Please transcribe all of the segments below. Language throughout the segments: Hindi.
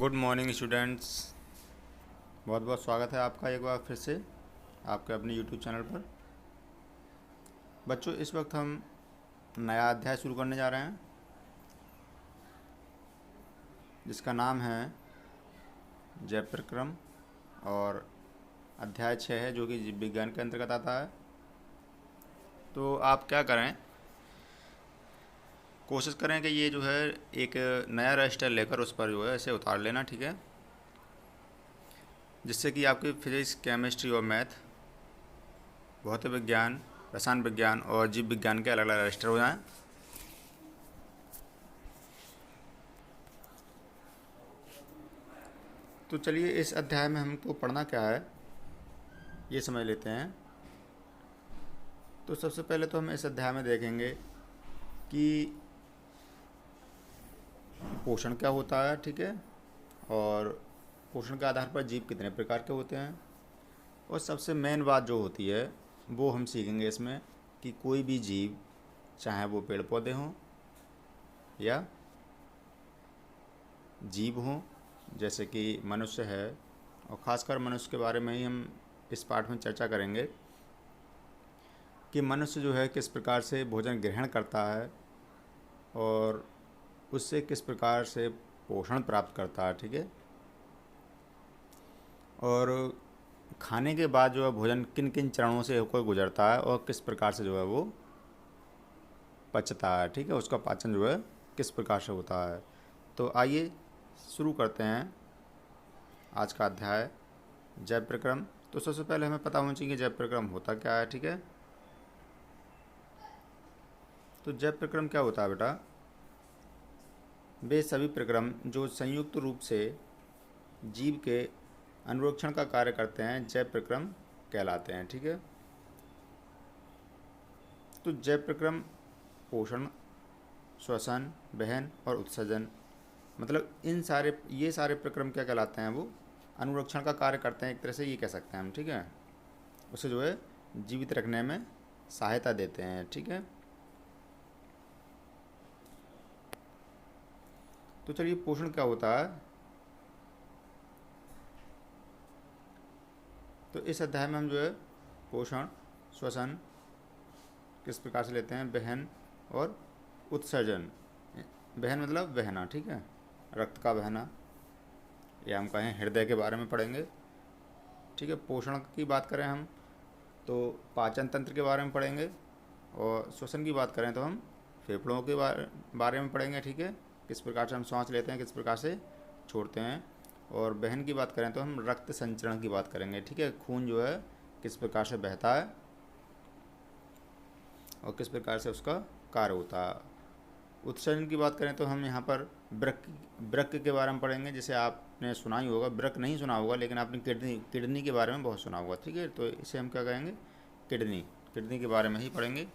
Good morning students. बहुत बहुत स्वागत है आपका एक बार फिर से आपके अपने यूट्यूब चैनल पर। बच्चों, इस वक्त हम नया अध्याय शुरू करने जा रहे हैं जिसका नाम है जय प्रक्रम और अध्याय 6 है जो कि जीव विज्ञान के अंतर्गत आता है। तो आप क्या करें, कोशिश करें कि ये जो है एक नया रजिस्टर लेकर उस पर जो है इसे उतार लेना, ठीक है, जिससे कि आपकी फिजिक्स, केमिस्ट्री और मैथ, भौतिक विज्ञान, रसायन विज्ञान और जीव विज्ञान के अलग अलग रजिस्टर हो जाएं। तो चलिए इस अध्याय में हमको पढ़ना क्या है ये समझ लेते हैं। तो सबसे पहले तो हम इस अध्याय में देखेंगे कि पोषण क्या होता है, ठीक है, और पोषण के आधार पर जीव कितने प्रकार के होते हैं। और सबसे मेन बात जो होती है वो हम सीखेंगे इसमें कि कोई भी जीव, चाहे वो पेड़ पौधे हों या जीव हों जैसे कि मनुष्य है, और ख़ासकर मनुष्य के बारे में ही हम इस पाठ में चर्चा करेंगे कि मनुष्य जो है किस प्रकार से भोजन ग्रहण करता है और उससे किस प्रकार से पोषण प्राप्त करता है, ठीक है, और खाने के बाद जो है भोजन किन किन चरणों से होकर गुजरता है और किस प्रकार से जो है वो पचता है, ठीक है, उसका पाचन जो है किस प्रकार से होता है। तो आइए शुरू करते हैं आज का अध्याय जय प्रक्रम। तो सबसे पहले हमें पता होना चाहिए कि जय प्रक्रम होता क्या है, ठीक है। तो जय प्रक्रम क्या होता है बेटा, वे सभी प्रक्रम जो संयुक्त रूप से जीव के अनुरक्षण का कार्य करते हैं जय प्रक्रम कहलाते हैं, ठीक है। तो जय प्रक्रम पोषण, श्वसन, वहन और उत्सर्जन, मतलब ये सारे प्रक्रम क्या कहलाते हैं, वो अनुरक्षण का कार्य करते हैं, एक तरह से ये कह सकते हैं हम, ठीक है। उसे जो है जीवित रखने में सहायता देते हैं, ठीक है। तो चलिए पोषण क्या होता है। तो इस अध्याय में हम जो है पोषण, श्वसन किस प्रकार से लेते हैं, वहन और उत्सर्जन। वहन मतलब बहना, ठीक है, रक्त का बहना, या हम कहें हृदय के बारे में पढ़ेंगे, ठीक है। पोषण की बात करें हम तो पाचन तंत्र के बारे में पढ़ेंगे, और श्वसन की बात करें तो हम फेफड़ों के बारे में पढ़ेंगे, ठीक है, किस प्रकार से हम सांस लेते हैं, किस प्रकार से छोड़ते हैं। और बहन की बात करें तो हम रक्त संचरण की बात करेंगे, ठीक है, खून जो है किस प्रकार से बहता है और किस प्रकार से उसका कार्य होता है। उत्सर्जन की बात करें तो हम यहाँ पर वृक्क के बारे में पढ़ेंगे, जिसे आपने सुना ही होगा, वृक्क नहीं सुना होगा लेकिन आपने किडनी के बारे में बहुत सुना होगा, ठीक है। तो इसे हम क्या कहेंगे, किडनी के बारे में ही पढ़ेंगे।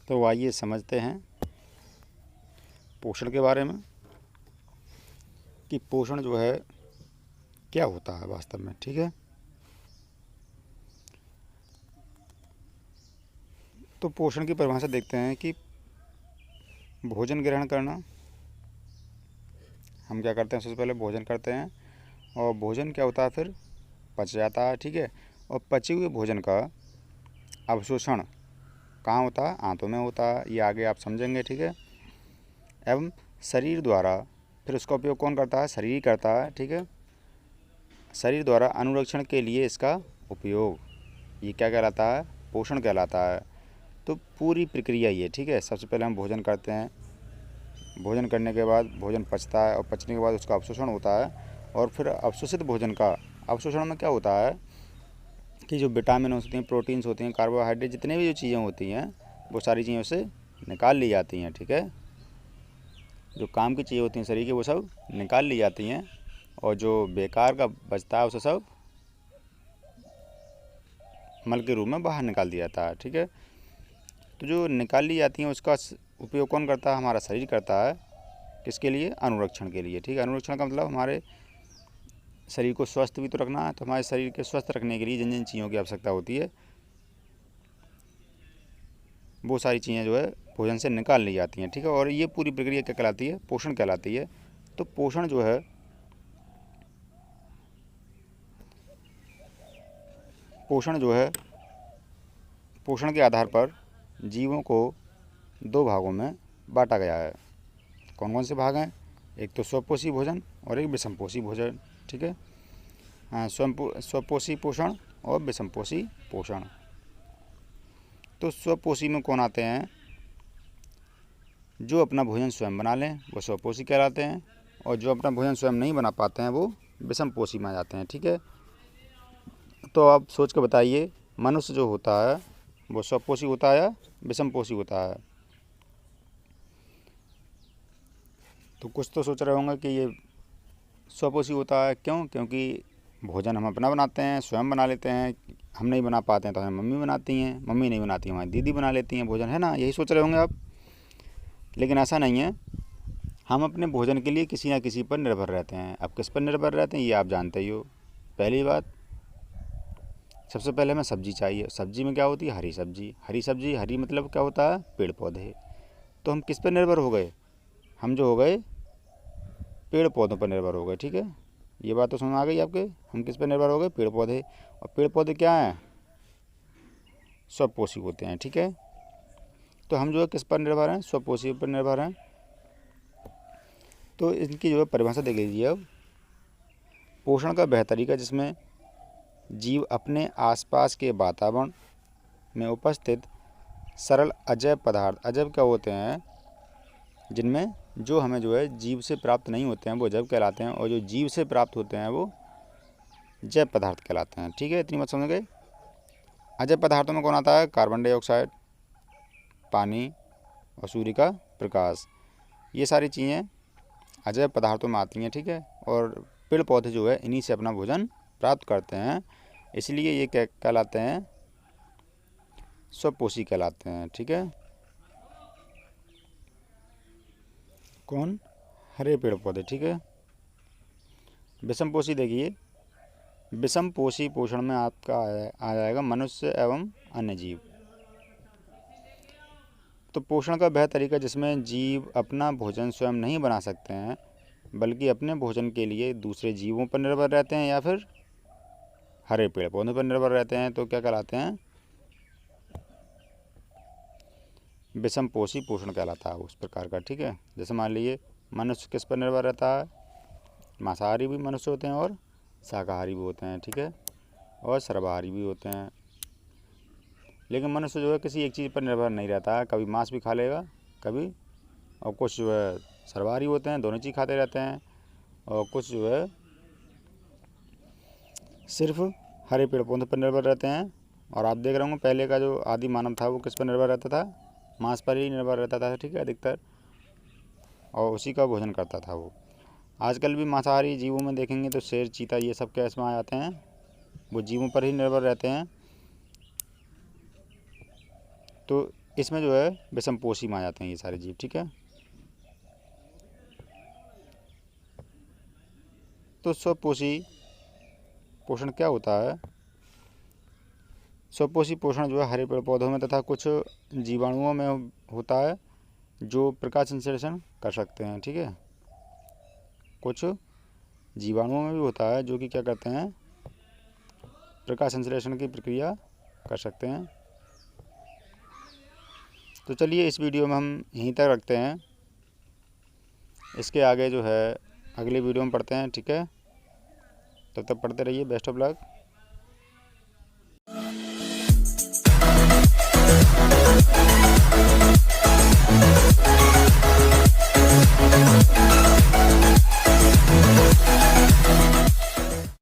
तो आइए समझते हैं पोषण के बारे में कि पोषण जो है क्या होता है वास्तव में, ठीक है। तो पोषण की परिभाषा देखते हैं कि भोजन ग्रहण करना, हम क्या करते हैं, सबसे पहले भोजन करते हैं और भोजन क्या होता है, फिर पच जाता है, ठीक है। और पचे हुए भोजन का अवशोषण कहाँ होता है, आंतों में होता है, ये आगे आप समझेंगे, ठीक है। एवं शरीर द्वारा, फिर उसका उपयोग कौन करता है, शरीर ही करता है, ठीक है। शरीर द्वारा अनुरक्षण के लिए इसका उपयोग, ये क्या कहलाता है, पोषण कहलाता है। तो पूरी प्रक्रिया ये, ठीक है, सबसे पहले हम भोजन करते हैं, भोजन करने के बाद भोजन पचता है और पचने के बाद उसका अवशोषण होता है, और फिर अवशोषित भोजन का अवशोषण में क्या होता है कि जो विटामिन होते हैं, प्रोटीन्स होते हैं, कार्बोहाइड्रेट, जितने भी जो चीज़ें होती हैं वो सारी चीज़ें उससे निकाल ली जाती हैं, ठीक है। जो काम की चीज़ें होती हैं शरीर की वो सब निकाल ली जाती हैं, और जो बेकार का बचता है उसे सब मल के रूप में बाहर निकाल दिया जाता है, ठीक है। तो जो निकाल ली जाती हैं उसका उपयोग कौन करता है, हमारा शरीर करता है, किसके लिए, अनुरक्षण के लिए, ठीक है। अनुरक्षण का मतलब हमारे शरीर को स्वस्थ भी तो रखना है, तो हमारे शरीर के स्वस्थ रखने के लिए जिन जिन चीज़ों की आवश्यकता होती है वो सारी चीज़ें जो है भोजन से निकाल ली जाती हैं, ठीक है। और ये पूरी प्रक्रिया क्या कहलाती है? पोषण कहलाती है। तो पोषण जो है, पोषण के आधार पर जीवों को 2 भागों में बांटा गया है। कौन कौन से भाग हैं? एक तो स्वपोषी भोजन और एक विषमपोषी भोजन, ठीक है। स्वपोषी पोषण और विषमपोषी पोषण। तो स्वपोषी में कौन आते हैं? जो अपना भोजन स्वयं बना लें वो स्वपोषी कहलाते हैं, और जो अपना भोजन स्वयं नहीं बना पाते हैं वो विषमपोषी में आ जाते हैं, ठीक है। तो आप सोच के बताइए, मनुष्य जो होता है वो स्वपोषी होता है या विषमपोषी होता है? तो कुछ तो सोच रहे होंगे कि ये स्वपोषी होता है। क्यों? क्योंकि भोजन हम अपना बनाते हैं, स्वयं बना लेते हैं। हम नहीं बना पाते हैं तो हमें मम्मी बनाती हैं, मम्मी नहीं बनाती हमारी दीदी बना लेती हैं भोजन, है ना। यही सोच रहे होंगे आप। लेकिन ऐसा नहीं है। हम अपने भोजन के लिए किसी ना किसी पर निर्भर रहते हैं। अब किस पर निर्भर रहते हैं ये आप जानते ही हो। पहली बात, सबसे पहले हमें सब्जी चाहिए। सब्जी में क्या होती है? हरी सब्जी। हरी सब्जी, हरी मतलब क्या होता है? पेड़ पौधे। तो हम किस पर निर्भर हो गए? हम जो हो गए पेड़ पौधों पर निर्भर हो गए, ठीक है। ये बात तो समझ आ गई आपके? हम किस पर निर्भर हो गए? पेड़ पौधे। और पेड़ पौधे क्या हैं? स्वपोषी होते हैं, ठीक है। तो हम जो है किस पर निर्भर हैं? स्वपोषी पर निर्भर हैं। तो इनकी जो है परिभाषा देख लीजिए अब। पोषण का वह तरीका जिसमें जीव अपने आसपास के वातावरण में उपस्थित सरल अजैव पदार्थ, अजैव क्या होते हैं? जिनमें जो हमें जो है जीव से प्राप्त नहीं होते हैं वो अजैव कहलाते हैं, और जो जीव से प्राप्त होते हैं वो जैव पदार्थ कहलाते हैं, ठीक है। इतनी बात समझ गए। अजैव पदार्थों में कौन आता है? कार्बन डाइऑक्साइड, पानी और सूर्य का प्रकाश। ये सारी चीज़ें अजैव पदार्थों में आती हैं, ठीक है। और पेड़ पौधे जो है इन्हीं से अपना भोजन प्राप्त करते हैं, इसलिए ये क्या कहलाते हैं? स्वपोषी कहलाते हैं, ठीक है। कौन? हरे पेड़ पौधे, ठीक है। विषमपोषी देखिए, विषमपोषी पोषण में आपका आ जाएगा मनुष्य एवं अन्य जीव। तो पोषण का वह तरीका जिसमें जीव अपना भोजन स्वयं नहीं बना सकते हैं बल्कि अपने भोजन के लिए दूसरे जीवों पर निर्भर रहते हैं या फिर हरे पेड़ पौधों पर निर्भर रहते हैं, तो क्या कहलाते हैं? विषमपोषी पोषण कहलाता है उस प्रकार का, ठीक है। जैसे मान लीजिए मनुष्य किस पर निर्भर रहता है? मांसाहारी भी मनुष्य होते हैं और शाकाहारी भी होते हैं, ठीक है, और सर्वाहारी भी होते हैं। लेकिन मनुष्य जो है किसी एक चीज़ पर निर्भर नहीं रहता है। कभी मांस भी खा लेगा कभी, और कुछ जो है सर्वाहारी होते हैं, दोनों चीज़ खाते रहते हैं, और कुछ जो है सिर्फ हरे पेड़ पौधों पर निर्भर रहते हैं। और आप देख रहे होंगे पहले का जो आदि मानव था वो किस पर निर्भर रहता था? मांस पर ही निर्भर रहता था, ठीक है, अधिकतर, और उसी का भोजन करता था वो। आजकल भी मांसाहारी जीवों में देखेंगे तो शेर, चीता, ये सब क्या इसमें आ जाते हैं? वो जीवों पर ही निर्भर रहते हैं। तो इसमें जो है विषमपोषी में आ जाते हैं ये सारे जीव, ठीक है। तो स्वपोषी पोषण क्या होता है? स्वपोषी पोषण जो है हरे पेड़ पौधों में तथा कुछ जीवाणुओं में होता है जो प्रकाश संश्लेषण कर सकते हैं, ठीक है। कुछ जीवाणुओं में भी होता है जो कि क्या करते हैं? प्रकाश संश्लेषण की प्रक्रिया कर सकते हैं। तो चलिए इस वीडियो में हम यहीं तक रखते हैं। इसके आगे जो है अगले वीडियो में पढ़ते हैं, ठीक है। तब तक पढ़ते रहिए। Best of luck.